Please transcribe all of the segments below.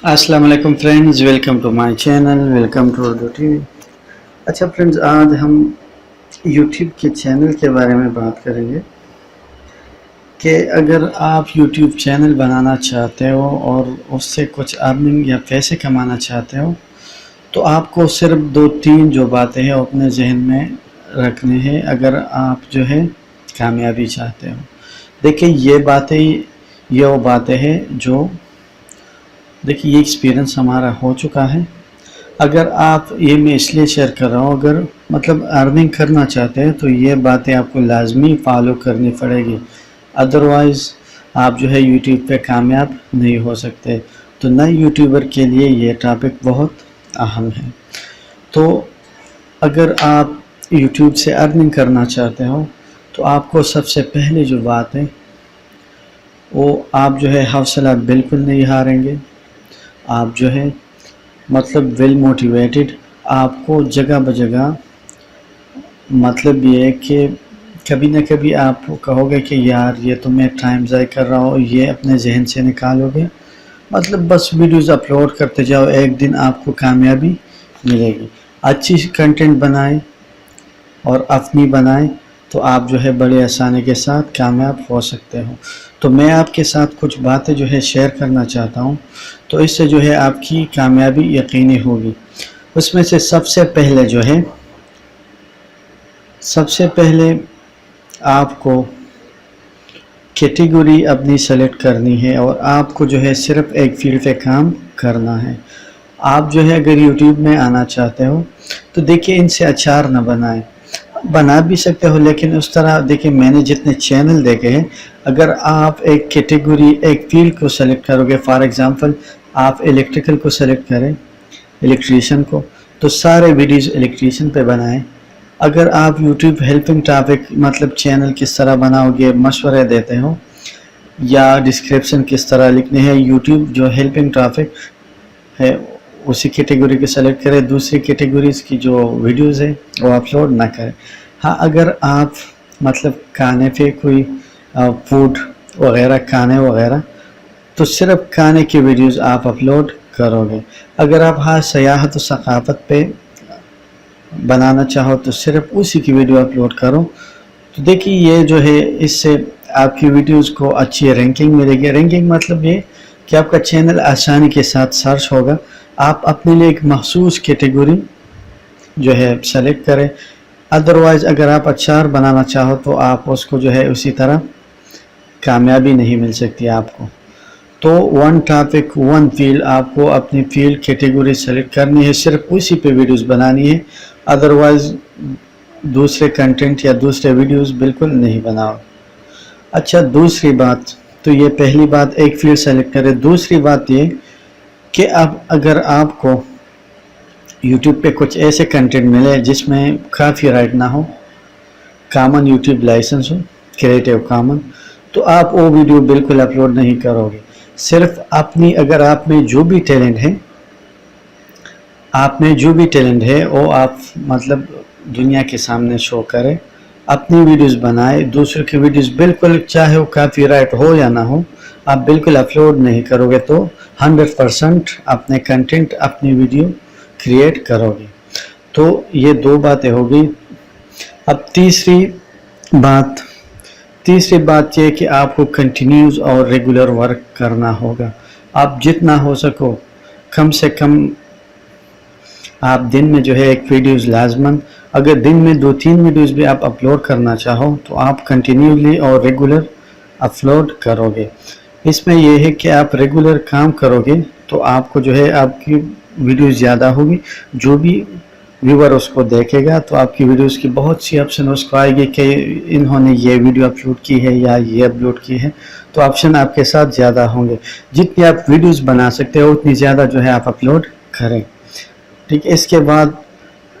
अस्सलाम वालेकुम friends, welcome to my channel, welcome to Urdu TV. अच्छा फ्रेंड्स, आज हम यूट्यूब के चैनल के बारे में बात करेंगे कि अगर आप यूट्यूब चैनल बनाना चाहते हो और उससे कुछ अर्निंग या पैसे कमाना चाहते हो तो आपको सिर्फ दो तीन जो बातें हैं वो अपने जहन में रखने हैं अगर आप जो है कामयाबी चाहते हो। देखिए ये वो बातें हैं जो देखिए ये एक्सपीरियंस हमारा हो चुका है। अगर आप ये मैं इसलिए शेयर कर रहा हूँ, अगर मतलब अर्निंग करना चाहते हैं तो ये बातें आपको लाजमी फॉलो करनी पड़ेगी, अदरवाइज़ आप जो है यूट्यूब पे कामयाब नहीं हो सकते। तो नए यूट्यूबर के लिए ये टॉपिक बहुत अहम है। तो अगर आप यूट्यूब से अर्निंग करना चाहते हो तो आपको सबसे पहले जो बात है वो आप जो है हौसला बिल्कुल नहीं हारेंगे। आप जो है मतलब वेल मोटिवेटेड, आपको जगह बजगह मतलब ये है कि कभी ना कभी आप कहोगे कि यार ये तो मैं टाइम ज़ाय कर रहा हूँ, ये अपने जहन से निकालोगे। मतलब बस वीडियोज़ अपलोड करते जाओ, एक दिन आपको कामयाबी मिलेगी। अच्छी कंटेंट बनाएं और अपनी बनाएं तो आप जो है बड़े आसानी के साथ कामयाब हो सकते हो। तो मैं आपके साथ कुछ बातें जो है शेयर करना चाहता हूँ, तो इससे जो है आपकी कामयाबी यकीनी होगी। उसमें से सबसे पहले आपको कैटेगरी अपनी सेलेक्ट करनी है और आपको जो है सिर्फ एक फील्ड पे काम करना है। आप जो है अगर यूट्यूब में आना चाहते हो तो देखिए इनसे अचार ना बनाएं, बना भी सकते हो लेकिन उस तरह देखिए मैंने जितने चैनल देखे हैं, अगर आप एक कैटेगरी एक फील्ड को सेलेक्ट करोगे, फॉर एग्जांपल आप इलेक्ट्रिकल को सेलेक्ट करें, इलेक्ट्रीशियन को, तो सारे वीडियोस इलेक्ट्रीशियन पे बनाएं। अगर आप यूट्यूब हेल्पिंग टॉपिक मतलब चैनल किस तरह बनाओगे मशवरे देते हो या डिस्क्रिप्शन किस तरह लिखने हैं, यूट्यूब जो हेल्पिंग टॉपिक है उसी कैटेगरी को सेलेक्ट करें, दूसरी कैटेगरीज की जो वीडियोस है वो अपलोड ना करें। हाँ, अगर आप मतलब खाने पे कोई फूड वगैरह खाने वगैरह तो सिर्फ खाने की वीडियोस आप अपलोड करोगे। अगर आप हाँ सयाहत और सकाफत पे बनाना चाहो तो सिर्फ उसी की वीडियो अपलोड करो। तो देखिए ये जो है इससे आपकी वीडियोस को अच्छी रैंकिंग मिलेगी। रैंकिंग मतलब ये कि आपका चैनल आसानी के साथ सर्च होगा। आप अपने लिए एक मखसूस कैटेगरी जो है सेलेक्ट करें। अदरवाइज़ अगर आप अचार बनाना चाहो तो आप उसको जो है उसी तरह कामयाबी नहीं मिल सकती आपको। तो वन टॉपिक वन फील्ड, आपको अपनी फील्ड कैटेगरी सेलेक्ट करनी है, सिर्फ उसी पे वीडियोस बनानी है। अदरवाइज़ दूसरे कंटेंट या दूसरे वीडियोस बिल्कुल नहीं बनाओ। अच्छा, दूसरी बात, तो ये पहली बात एक फील्ड सेलेक्ट करें। दूसरी बात ये कि अब अगर आपको यूट्यूब पे कुछ ऐसे कंटेंट मिले जिसमें काफ़ी राइट ना हो, कॉमन यूट्यूब लाइसेंस हो, क्रिएटिव कॉमन, तो आप वो वीडियो बिल्कुल अपलोड नहीं करोगे। सिर्फ अपनी अगर आप में जो भी टैलेंट है वो आप मतलब दुनिया के सामने शो करें, अपनी वीडियोस बनाए। दूसरों की वीडियोस बिल्कुल चाहे वो काफ़ी राइट हो या ना हो आप बिल्कुल अपलोड नहीं करोगे, तो 100% अपने कंटेंट अपनी वीडियो क्रिएट करोगे। तो ये दो बातें हो गई। अब तीसरी बात ये कि आपको कंटिन्यूस और रेगुलर वर्क करना होगा। आप जितना हो सको कम से कम आप दिन में जो है एक वीडियोस लाजमन, अगर दिन में 2-3 वीडियोस भी आप अपलोड करना चाहो तो आप कंटिन्यूसली और रेगुलर अपलोड करोगे। इसमें यह है कि आप रेगुलर काम करोगे तो आपको जो है आपकी वीडियोस ज़्यादा होगी, जो भी व्यूवर उसको देखेगा तो आपकी वीडियोस की बहुत सी ऑप्शन उसको आएगी कि इन्होंने ये वीडियो अपलोड की है या ये अपलोड की है, तो ऑप्शन आपके साथ ज़्यादा होंगे। जितनी आप वीडियोस बना सकते हो उतनी ज़्यादा जो है आप अपलोड करें। ठीक है, इसके बाद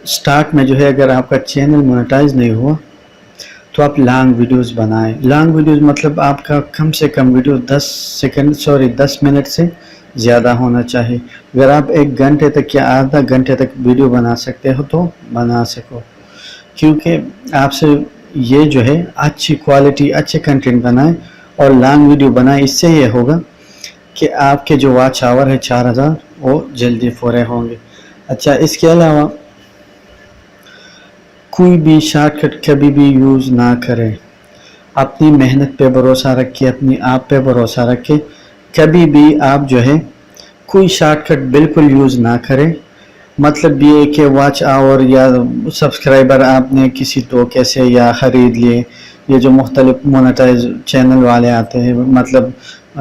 स्टार्ट में जो है अगर आपका चैनल मोनेटाइज नहीं हुआ तो आप लॉन्ग वीडियोस बनाएं। लॉन्ग वीडियोस मतलब आपका कम से कम वीडियो 10 मिनट से ज़्यादा होना चाहिए। अगर आप 1 घंटे तक या आधा घंटे तक वीडियो बना सकते हो तो बना सको, क्योंकि आपसे ये जो है अच्छी क्वालिटी अच्छे कंटेंट बनाएं और लॉन्ग वीडियो बनाएं। इससे ये होगा کہ آپ کے جو واچ آور ہے 4000 وہ جلدی پورے ہوں گے۔ اچھا اس کے علاوہ کوئی بھی شارٹ کٹ کبھی بھی یوز نہ کریں، اپنی محنت پہ بھروسہ رکھے، اپنی آپ پہ بھروسہ رکھے، کبھی بھی آپ جو ہے کوئی شارٹ کٹ بالکل یوز نہ کریں۔ مطلب یہ کہ واچ آور یا سبسکرائبر آپ نے کسی دھوکے سے یا خرید لیے، یہ جو مختلف مونیٹائز چینل والے آتے ہیں، مطلب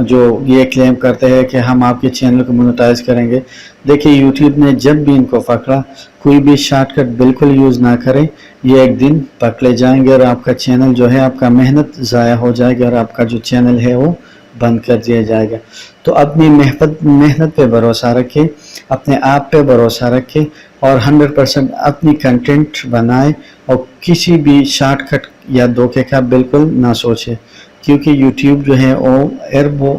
جو یہ کلیم کرتے ہیں کہ ہم آپ کے چینل کو مونیٹائز کریں گے، دیکھیں یوٹیوب نے جب بھی ان کو پکڑا، کوئی بھی شارٹ کٹ بالکل یوز نہ کریں، یہ ایک دن پکڑے جائیں گے اور آپ کا چینل جو ہے، آپ کا محنت ضائع ہو جائے گا اور آپ کا جو چینل ہے وہ بند کر دیا جائے گا۔ تو اپنی محنت پہ بھروسہ رکھے، اپنے آپ پہ بھروسہ رکھے اور 100% اپنی کنٹینٹ بنائے اور کسی بھی شارٹ کٹ یا دھوکے کا بالکل نہ سوچے، کیونکہ یوٹیوب جو ہے وہ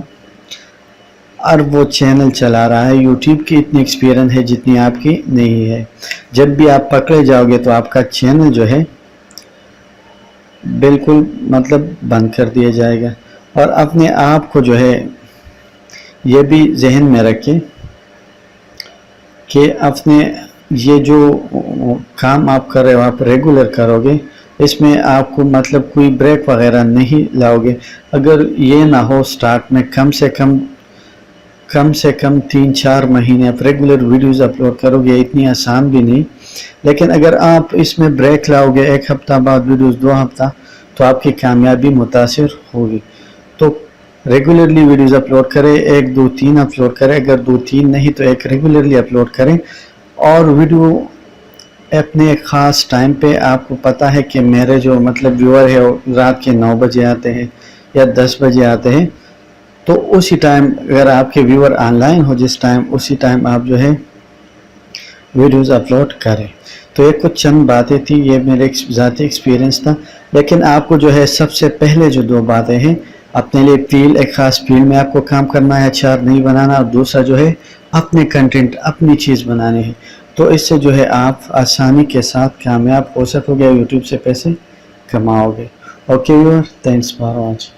اربوں چینل چلا رہا ہے۔ یوٹیوب کی اتنی ایکسپیرینس ہے جتنی آپ کی نہیں ہے۔ جب بھی آپ پکڑے جاؤ گے تو آپ کا چینل جو ہے بالکل مطلب بند کر دیا جائے گا۔ اور اپنے آپ کو جو ہے یہ بھی ذہن میں رکھیں کہ اپنے یہ جو کام آپ کر رہے ہو، آپ ریگولر کرو گے، اس میں آپ کو مطلب کوئی بریک وغیرہ نہیں لاؤ گے۔ اگر یہ نہ ہو سٹارٹ میں کم سے کم 3-4 مہینے آپ ریگولر ویڈیوز اپلوڈ کرو گے، اتنی آسان بھی نہیں، لیکن اگر آپ اس میں بریک لاؤ گے 1 ہفتہ بعد ویڈیوز، 2 ہفتہ، تو آپ کی کامیابی متاثر ہوگی۔ تو ریگولرلی ویڈیوز اپلوڈ کریں، 1 2 3 اپلوڈ کریں، اگر 2 3 نہیں تو 1 ریگولرلی اپلوڈ کریں، اور ویڈیو اپنے ایک خاص ٹائم پہ، آپ کو پتہ ہے کہ میرے جو مطلب ویور ہے رات کے 9 بجے آتے ہیں یا 10 بجے آتے ہیں، تو اسی ٹائم اگر آپ کے ویور آن لائن ہو جس ٹائم، اسی ٹائم آپ جو ہے ویڈیوز اپلوڈ کریں۔ تو یہ کچھ چند باتیں تھی، یہ میرے ذاتی ایکسپیرینس تھا، لیکن آپ کو جو ہے سب سے پہلے جو 2 باتیں ہیں، اپنے لیے ایک خاص فیلڈ میں آپ کو کام کرنا ہے، اچار نہیں بنانا، اور دوسرا جو ہے اپنے کنٹینٹ، اپنی چیز بنانے ہیں، تو اس سے جو ہے آپ آسانی کے ساتھ کامیاب ہو سکو گے، یوٹیوب سے پیسے کماؤ گے۔ Okay viewer, thanks for watching.